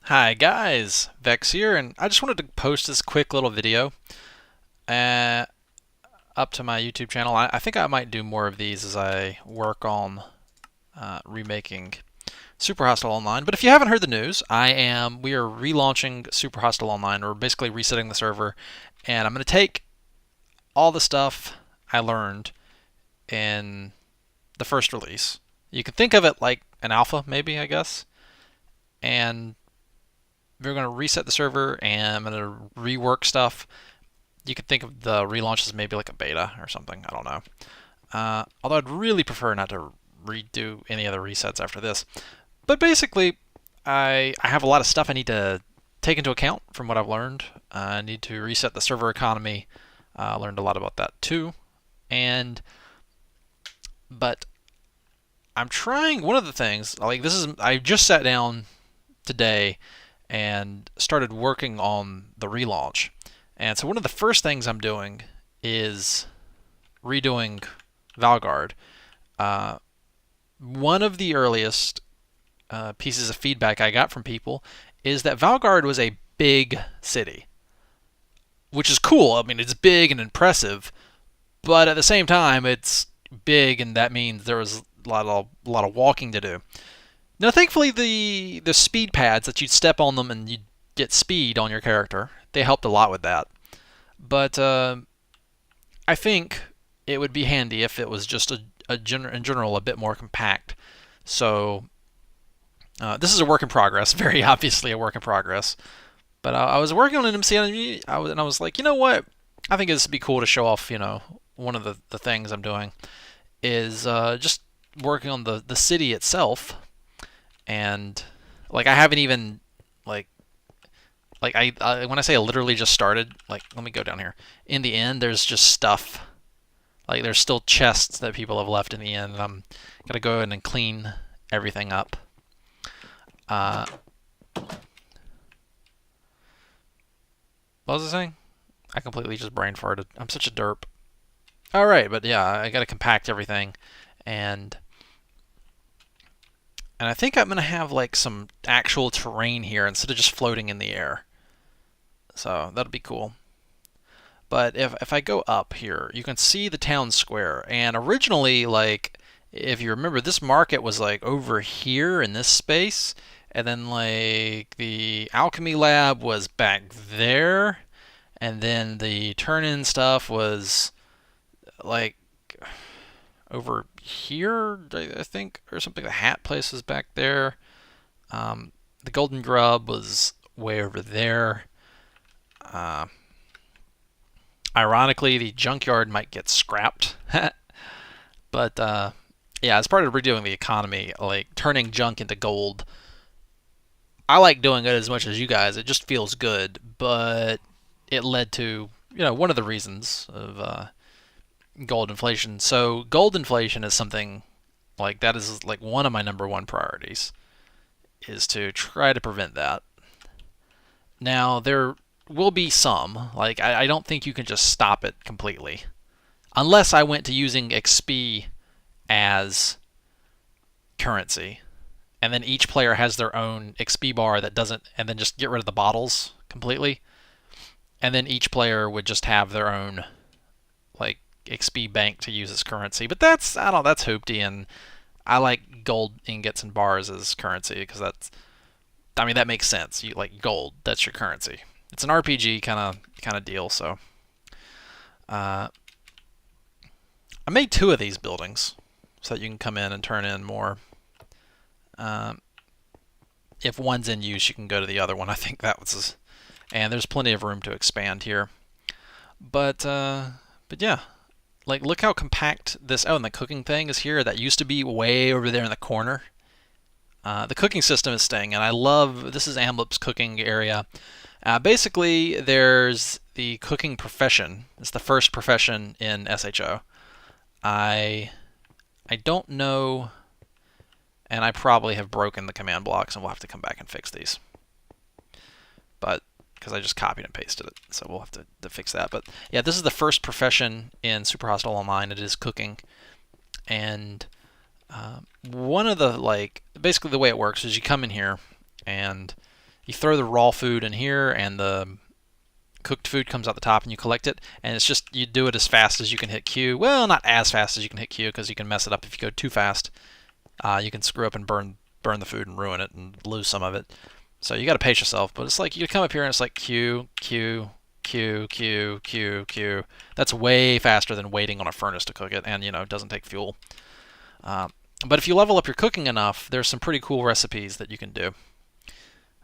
Hi guys, Vechs here, and I just wanted to post this quick little video uh, up to my YouTube channel. I think I might do more of these as I work on remaking Super Hostile Online. But if you haven't heard the news, we are relaunching Super Hostile Online. We're basically resetting the server, and I'm going to take all the stuff I learned in the first release. You can think of it like an alpha, maybe, I guess, and we're going to reset the server and I'm going to rework stuff. You could think of the relaunch as maybe like a beta or something. I don't know. Although I'd really prefer not to redo any other resets after this. But basically, I have a lot of stuff I need to take into account from what I've learned. I need to reset the server economy. Learned a lot about that too. But I'm trying one of the things like this is I just sat down today and started working on the relaunch. And so one of the first things I'm doing is redoing Valgarde. Uh, One of the earliest pieces of feedback I got from people is that Valgarde was a big city, which is cool. I mean, it's big and impressive, but at the same time, it's big, and that means there was a lot of walking to do. Now, thankfully, the speed pads that you'd step on them and you'd get speed on your character, they helped a lot with that. But I think it would be handy if it was just in general a bit more compact. So this is a work in progress, very obviously a work in progress. But I was working on an MC and I was like, you know what? I think this would be cool to show off. One of the things I'm doing is just working on the city itself, and like I haven't even like I when I say I literally just started, like let me go down here. In the end, there's just stuff. Like there's still chests that people have left in the end, and I'm gonna go in and clean everything up. Uh, what was I saying? I completely just brain farted. I'm such a derp. All right, but yeah, I gotta compact everything, and I think I'm gonna have like some actual terrain here instead of just floating in the air. So that'll be cool. But if I go up here, you can see the town square. And originally, like, if you remember, this market was like over here in this space, and then like the alchemy lab was back there, and then the turn-in stuff was like over here, I think, or something. The hat place was back there. The golden grub was way over there. Uh, Ironically, the junkyard might get scrapped. But yeah, as part of redoing the economy, like turning junk into gold, I like doing it as much as you guys. It just feels good, but it led to one of the reasons of gold inflation. So gold inflation is something like that is like one of my number one priorities is to try to prevent that. Now there will be some like I don't think you can just stop it completely unless I went to using XP as currency, and then each player has their own XP bar that doesn't, and then just get rid of the bottles completely, and then each player would just have their own like XP bank to use as currency. But that's I don't know, that's hoopty, and I like gold ingots and bars as currency because I mean that makes sense. You like gold, that's your currency. It's an RPG kind of deal. So I made two of these buildings so that you can come in and turn in more. Um, if one's in use, you can go to the other one. I think that was, and there's plenty of room to expand here. But yeah, like look how compact this. Oh, and the cooking thing is here. That used to be way over there in the corner. The cooking system is staying, and I love this is Amlip's cooking area. Basically, there's the cooking profession. It's the first profession in SHO. I don't know, and I probably have broken the command blocks, and we'll have to come back and fix these. But because I just copied and pasted it, so we'll have to fix that. But yeah, this is the first profession in Super Hostile Online. It is cooking, and one of the basically the way it works is you come in here and You throw the raw food in here, and the cooked food comes out the top, and you collect it. And it's just you do it as fast as you can hit Q. Well, not as fast as you can hit Q, because you can mess it up if you go too fast. You can screw up and burn the food and ruin it and lose some of it. So you got to pace yourself. But it's like you come up here and it's like Q, Q, Q, Q, Q, Q. That's way faster than waiting on a furnace to cook it, and it doesn't take fuel. But if you level up your cooking enough, there's some pretty cool recipes that you can do.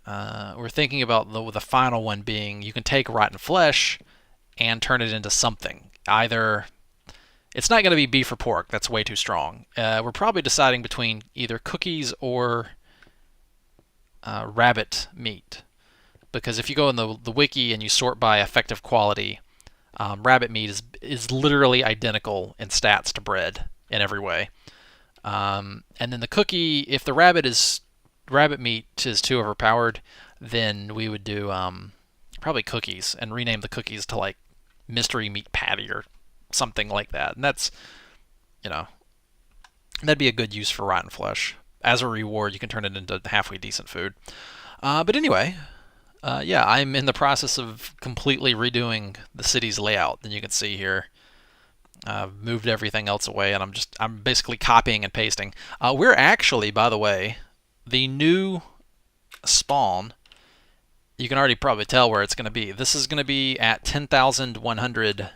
We're thinking about the final one being you can take rotten flesh and turn it into something. Either it's not going to be beef or pork. That's way too strong. We're probably deciding between either cookies or rabbit meat. Because if you go in the wiki and you sort by effective quality, rabbit meat is literally identical in stats to bread in every way. And then the cookie, if the rabbit meat is too overpowered, then we would do probably cookies and rename the cookies to like mystery meat patty or something like that. And that's, that'd be a good use for rotten flesh. As a reward, you can turn it into halfway decent food. But anyway, yeah, I'm in the process of completely redoing the city's layout. And you can see here, I've moved everything else away, and I'm basically copying and pasting. We're actually, by the way, the new spawn, you can already probably tell where it's going to be. This is going to be at 10,100,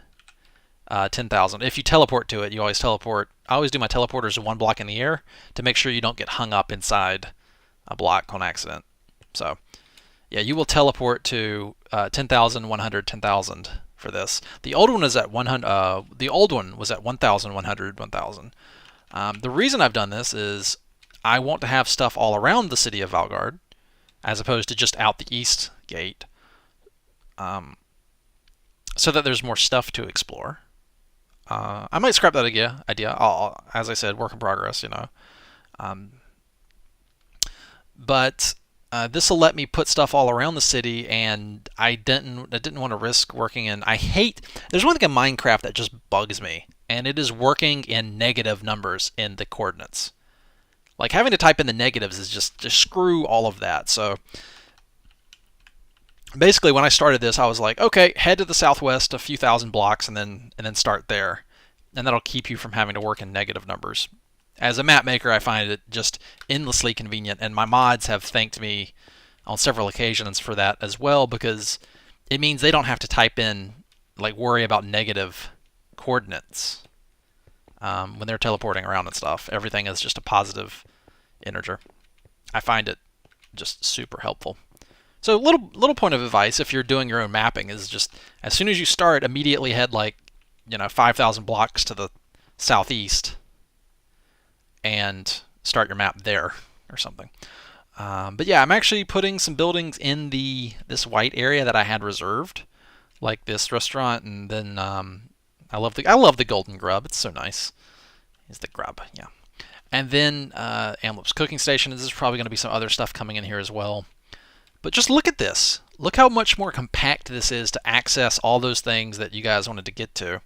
10,000. If you teleport to it, you always teleport. I always do my teleporters one block in the air to make sure you don't get hung up inside a block on accident. So, yeah, you will teleport to 10,100, 10,000 for this. The old one is at 100. The old one was at 1,100, 1,000. The reason I've done this is I want to have stuff all around the city of Valgarde, as opposed to just out the east gate, so that there's more stuff to explore. I might scrap that idea. As I said, work in progress, But this will let me put stuff all around the city, and I didn't want to risk working in. There's one thing in Minecraft that just bugs me, and it is working in negative numbers in the coordinates. Like having to type in the negatives is just screw all of that. So basically, when I started this, I was like, okay, head to the southwest a few thousand blocks, and then start there, and that'll keep you from having to work in negative numbers. As a map maker, I find it just endlessly convenient, and my mods have thanked me on several occasions for that as well, because it means they don't have to type in, like, worry about negative coordinates when they're teleporting around and stuff. Everything is just a positive integer. I find it just super helpful. So little point of advice if you're doing your own mapping is just as soon as you start, immediately head 5,000 blocks to the southeast and start your map there or something. But yeah, I'm actually putting some buildings in this white area that I had reserved, like this restaurant, and then I love the golden grub. It's so nice. It's the grub, yeah. And then Amlip's cooking station. This is probably going to be some other stuff coming in here as well. But just look at this. Look how much more compact this is to access all those things that you guys wanted to get to.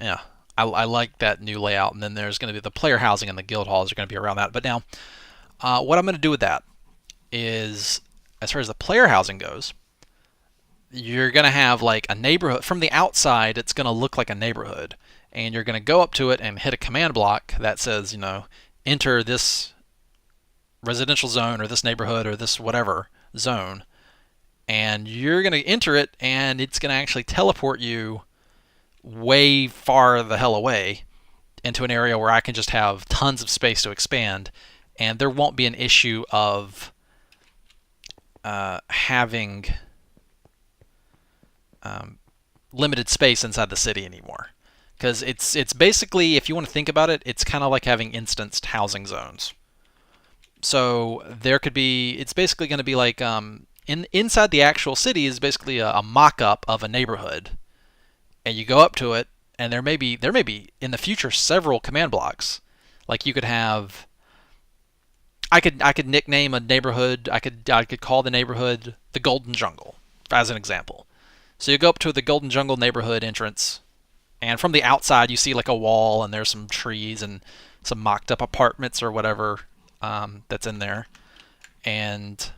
Yeah, I like that new layout. And then there's going to be the player housing and the guild halls are going to be around that. But now, what I'm going to do with that is, as far as the player housing goes, you're going to have like a neighborhood. From the outside, it's going to look like a neighborhood. And you're going to go up to it and hit a command block that says, enter this residential zone or this neighborhood or this whatever zone. And you're going to enter it, and it's going to actually teleport you way far the hell away into an area where I can just have tons of space to expand. And there won't be an issue of having limited space inside the city anymore. Because it's basically, if you want to think about it, it's kind of like having instanced housing zones. So there could be, it's basically going to be like, inside the actual city is basically a mock-up of a neighborhood. And you go up to it, and there may be in the future several command blocks. Like you could have, I could nickname a neighborhood, I could call the neighborhood the Golden Jungle, as an example. So you go up to the Golden Jungle neighborhood entrance, and from the outside you see like a wall, and there's some trees and some mocked up apartments or whatever that's in there. and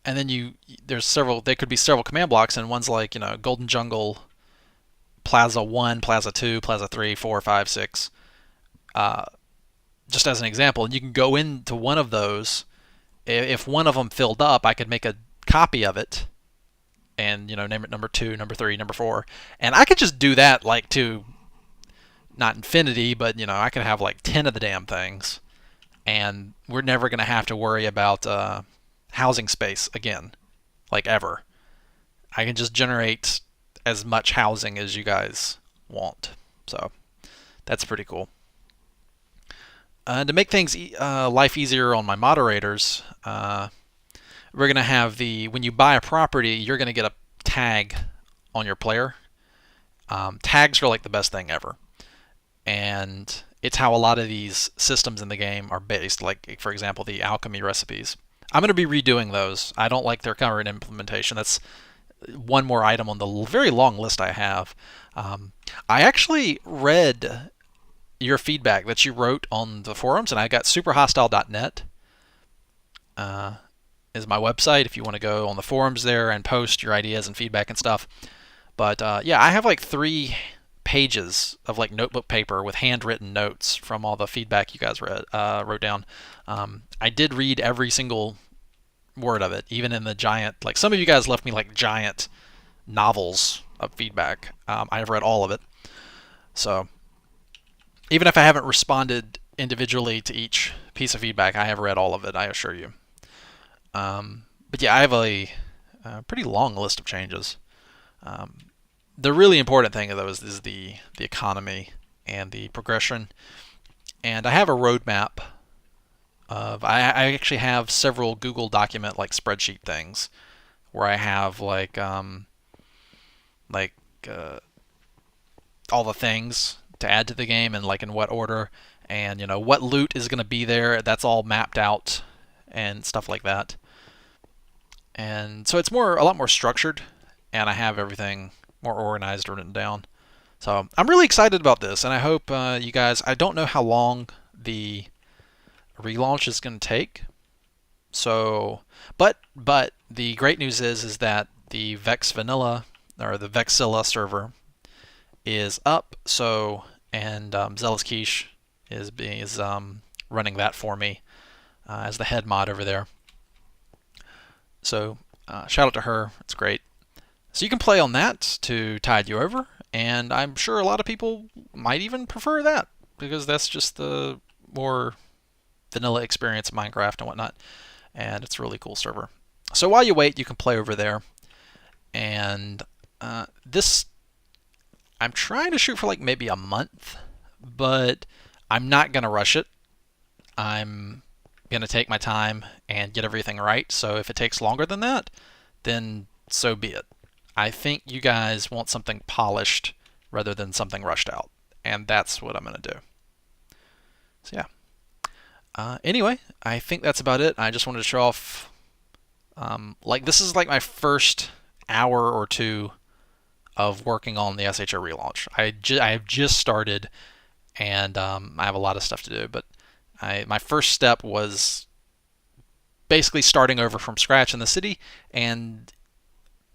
and then there's several. There could be several command blocks, and one's like Golden Jungle, Plaza 1, Plaza 2, Plaza 3, 4, 5, 6. Uh, just as an example, and you can go into one of those. If one of them filled up, I could make a copy of it and name it number 2, number 3, number 4, and I could just do that like to not infinity, but I could have like 10 of the damn things, and we're never gonna have to worry about housing space again, like ever. I can just generate as much housing as you guys want, so that's pretty cool. To make things life easier on my moderators, we're gonna have when you buy a property, you're gonna get a tag on your player. Tags are like the best thing ever, and it's how a lot of these systems in the game are based. Like, for example, the alchemy recipes. I'm going to be redoing those. I don't like their current implementation. That's one more item on the very long list I have. I actually read your feedback that you wrote on the forums, and I got superhostile.net is my website if you want to go on the forums there and post your ideas and feedback and stuff. But yeah, I have like 3 pages of like notebook paper with handwritten notes from all the feedback you guys wrote down. I did read every single word of it, even in the giant. Like some of you guys left me like giant novels of feedback. I've read all of it. So even if I haven't responded individually to each piece of feedback, I have read all of it, I assure you. But yeah, I have a pretty long list of changes. The really important thing of those is the economy and the progression. And I have a roadmap of I actually have several Google document like spreadsheet things where I have like all the things to add to the game and like in what order, and what loot is going to be there. That's all mapped out and stuff like that. And so it's a lot more structured, and I have everything more organized or written down. So I'm really excited about this, and I hope you guys. I don't know how long the relaunch is going to take. So, but the great news is that the Vechs Vanilla or the Vexilla server is up. So, and Zealous Quiche is running that for me as the head mod over there. So shout out to her. It's great. So you can play on that to tide you over, and I'm sure a lot of people might even prefer that because that's just the more vanilla experience of Minecraft and whatnot, and it's a really cool server. So while you wait, you can play over there, and this I'm trying to shoot for like maybe a month, but I'm not gonna rush it. I'm going to take my time and get everything right. So if it takes longer than that, then so be it. I think you guys want something polished rather than something rushed out, and that's what I'm going to do. So yeah. Anyway, I think that's about it. I just wanted to show off. Like this is like my first hour or 2 of working on the SHO relaunch. I have just started, and I have a lot of stuff to do, but my first step was basically starting over from scratch in the city and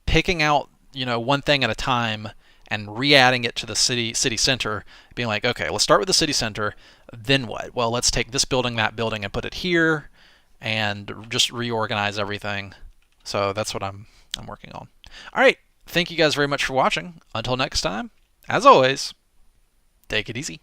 picking out one thing at a time and re-adding it to the city center, being like, okay, let's start with the city center, then what? Well, let's take this building, that building, and put it here, and just reorganize everything. So that's what I'm working on. All right, thank you guys very much for watching. Until next time, as always, take it easy.